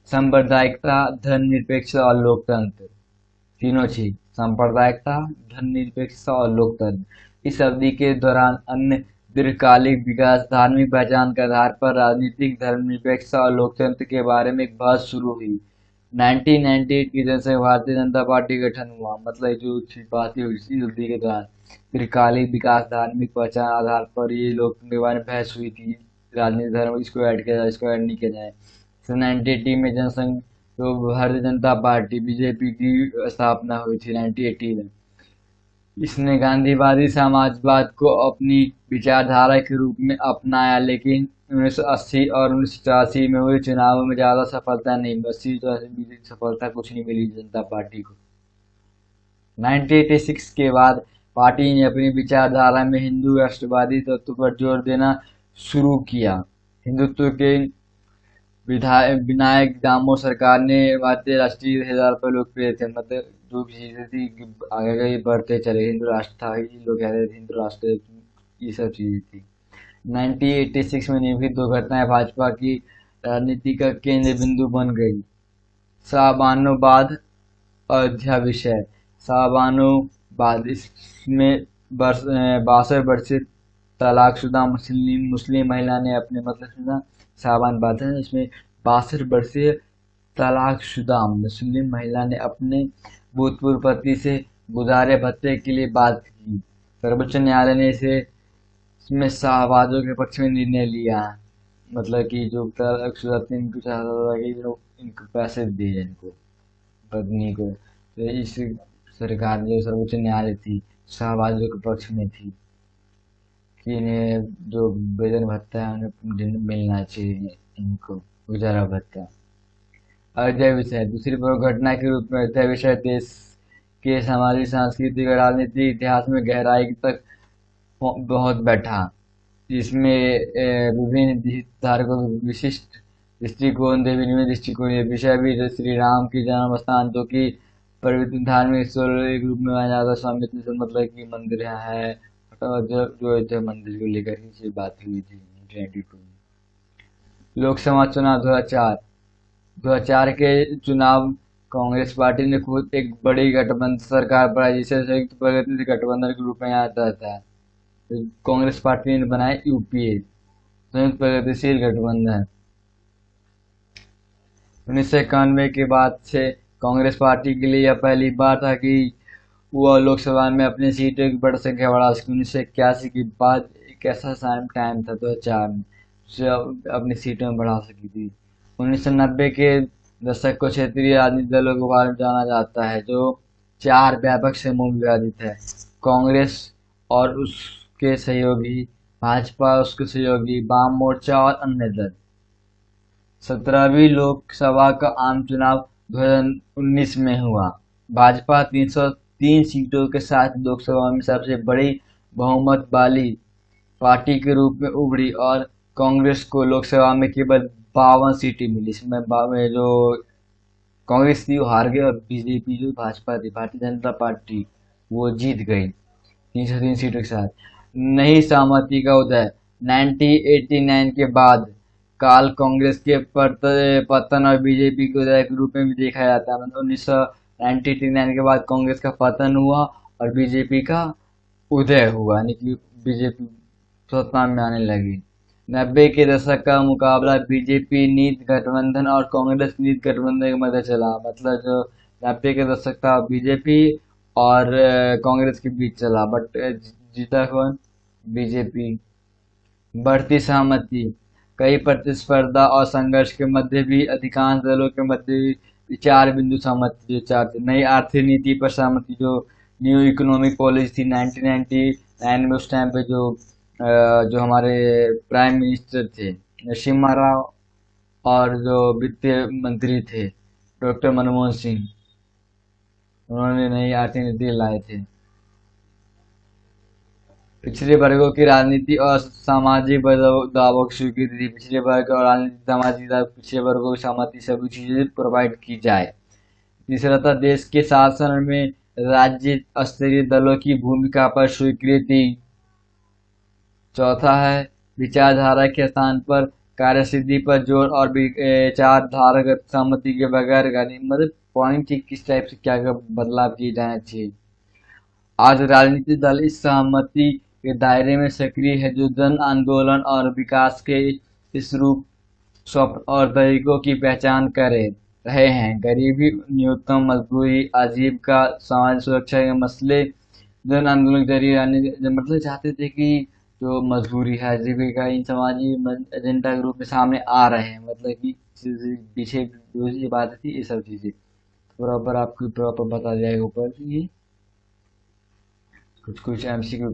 सांप्रदायिकता, धर्मनिरपेक्षता और लोकतंत्र। तीनों चीज, सांप्रदायिकता, धर्मनिरपेक्षता और लोकतंत्र। इस अवधि के दौरान अन्य दीर्घकालिक विकास, धार्मिक पहचान के आधार पर राजनीतिक धर्मनिरपेक्षता और लोकतंत्र के बारे में एक बहस शुरू हुई। 1998 की जनसंघ भारतीय जनता पार्टी का गठन हुआ। मतलब जो बात हुई इसी अवधि के दौरान दीर्घकालिक विकास, धार्मिक पहचान आधार पर ये लोकतंत्र के बारे में बहस हुई थी। राजनीतिक धर्म, इसको ऐड किया जाए, इसको ऐड नहीं किया जाए। 1980 में जनसंघ तो भारतीय जनता पार्टी बीजेपी की स्थापना हुई थी 1980 में। इसने गांधीवादी समाजवाद को अपनी विचारधारा के रूप में अपनाया, लेकिन 1980 और 1984 में हुए चुनावों में ज्यादा सफलता नहीं मिली। 80 तो सफलता कुछ नहीं मिली जनता पार्टी को। 1986 के बाद पार्टी ने अपनी विचारधारा में हिंदू राष्ट्रवादी तत्व पर जोर देना शुरू किया। हिंदुत्व के विनायक दामोदर सरकार ने भारतीय राष्ट्रीय हितधारा पर लोकप्रिय थे। मतलब जो भी चीजें थी आगे आगे बढ़ते चले, हिंदू राष्ट्र था, लोग कहते थे हिंदू राष्ट्र, ये सब चीजें थी। 1986 में निम्नलिखित दो घटनाएं भाजपा की राजनीति का केंद्र बिंदु बन गई। शाहबानोबाद अयोध्या विषय। शाहबानोबाद, इसमें 62 वर्षीय तलाकशुदा मुस्लिम महिला ने अपने, मतलब शाहबान बात है, इसमें 62 वर्षीय तलाकशुदा मुस्लिम महिला ने अपने भूतपूर्व पति से गुजारे भत्ते के लिए बात की। सर्वोच्च न्यायालय ने इसमें शाहबाजों के पक्ष में निर्णय लिया। मतलब कि जो तलाकशुदा थे इनको चाहता था कि इनको पैसे दिए इनको पत्नी को। तो इस सरकार जो सर्वोच्च न्यायालय थी शाहबाजों के पक्ष में थी कि इन्हें जो वेतन भत्ता है उन्हें मिलना चाहिए, इनको गुजारा भत्ता। अयोध्या विषय। दूसरी प्रमुख घटना के रूप में अयोध्या विषय देश के सामाजिक, सांस्कृतिक और राजनीतिक इतिहास में गहराई तक बहुत बैठा। इसमें विभिन्न हितधारकों के विशिष्ट दृष्टिकोण थे, विभिन्न दृष्टिकोण। ये विषय भी श्री राम की जन्म स्थान, जो कि पवित्र धार्मिक स्थल के रूप में माना जाता, स्वामित्व से, मतलब कि मंदिर यहाँ है, जो अयोध्या मंदिर को लेकर ही बात हुई थी 1992 में। लोकसभा चुनाव 2004 के चुनाव कांग्रेस पार्टी ने खुद एक बड़ी गठबंधन सरकार बनाई, जिसे संयुक्त प्रगति गठबंधन के रूप में जाना जाता है। तो कांग्रेस पार्टी ने बनाया यूपीए, संयुक्त प्रगतिशील गठबंधन। 1991 के बाद से कांग्रेस पार्टी के लिए यह पहली बार था कि वह लोकसभा में अपनी सीटों की बड़ी संख्या बढ़ा सकी। 1981 के बाद एक ऐसा टाइम था 2004 में उसे अपनी सीटों में बढ़ा सकी थी। 1990 के दशक को क्षेत्रीय राजनीतिक दलों के बारे में जाना जाता है, जो 4 व्यापक समूह विभाजित है। कांग्रेस और उसके सहयोगी, भाजपा उसके सहयोगी, वाम मोर्चा और अन्य दल। 17वीं लोकसभा का आम चुनाव 2019 में हुआ। भाजपा 303 सीटों के साथ लोकसभा में सबसे बड़ी बहुमत वाली पार्टी के रूप में उभरी और कांग्रेस को लोकसभा में केवल 52 सीटें मिली। इसमें जो कांग्रेस थी वो हार गई और बीजेपी जो भाजपा थी, भारतीय जनता पार्टी, वो जीत गई 303 सीटों के साथ। नई सहमति का उदय। 1989 के बाद काल कांग्रेस के पतन और बीजेपी के उदय के रूप में भी देखा जाता है। मतलब 1989 के बाद कांग्रेस का पतन हुआ और बीजेपी का उदय हुआ, यानी कि बीजेपी सत्ता में आने लगी। 90 के दशक का मुकाबला बीजेपी नीति गठबंधन और कांग्रेस नीति गठबंधन के मध्य चला। मतलब जो 90 के दशक था बीजेपी और कांग्रेस के बीच चला, बट जीता कौन? बीजेपी। बढ़ती सहमति। कई प्रतिस्पर्धा और संघर्ष के मध्य भी अधिकांश दलों के मध्य भी 4 बिंदु सहमति, जो 4 थे। नई आर्थिक नीति पर सहमति, जो न्यू इकोनॉमिक पॉलिसी थी 1999 में। उस टाइम पे जो हमारे प्राइम मिनिस्टर थे नरसिम्हा राव और जो वित्त मंत्री थे डॉक्टर मनमोहन सिंह, उन्होंने नई आर्थिक नीति लाए थे। पिछड़े वर्गों की राजनीति और सामाजिक बदलावों की स्वीकृति थी। पिछड़े वर्ग और राजनीति, सामाजिक पिछड़े वर्गों की सहमति, सभी चीजें प्रोवाइड की जाए। तीसरा था देश के शासन में राज्य स्तरीय दलों की भूमिका पर स्वीकृति। चौथा है विचारधारा के स्थान पर कार्यसिद्धि पर जोर और विचारधारागत सहमति के बगैर मतलब पॉइंट किस टाइप से क्या क्या बदलाव किए जाने चाहिए। आज राजनीतिक दल इस सहमति के दायरे में सक्रिय है जो जन आंदोलन और विकास के इस रूप स्वप्न और तरीकों की पहचान करे रहे हैं। गरीबी, न्यूनतम मजदूरी, आजीविका, समाज सुरक्षा के मसले जन आंदोलन के जरिए मतलब चाहते थे कि जो मजबूरी है, आजीविका, इन सामाजिक एजेंडा के रूप में सामने आ रहे हैं। मतलब कि पीछे जो ये बात थी, ये सब चीजें प्रॉपर आपको प्रॉपर बता जाएगा ऊपर ये कुछ कुछ एमसीक्यू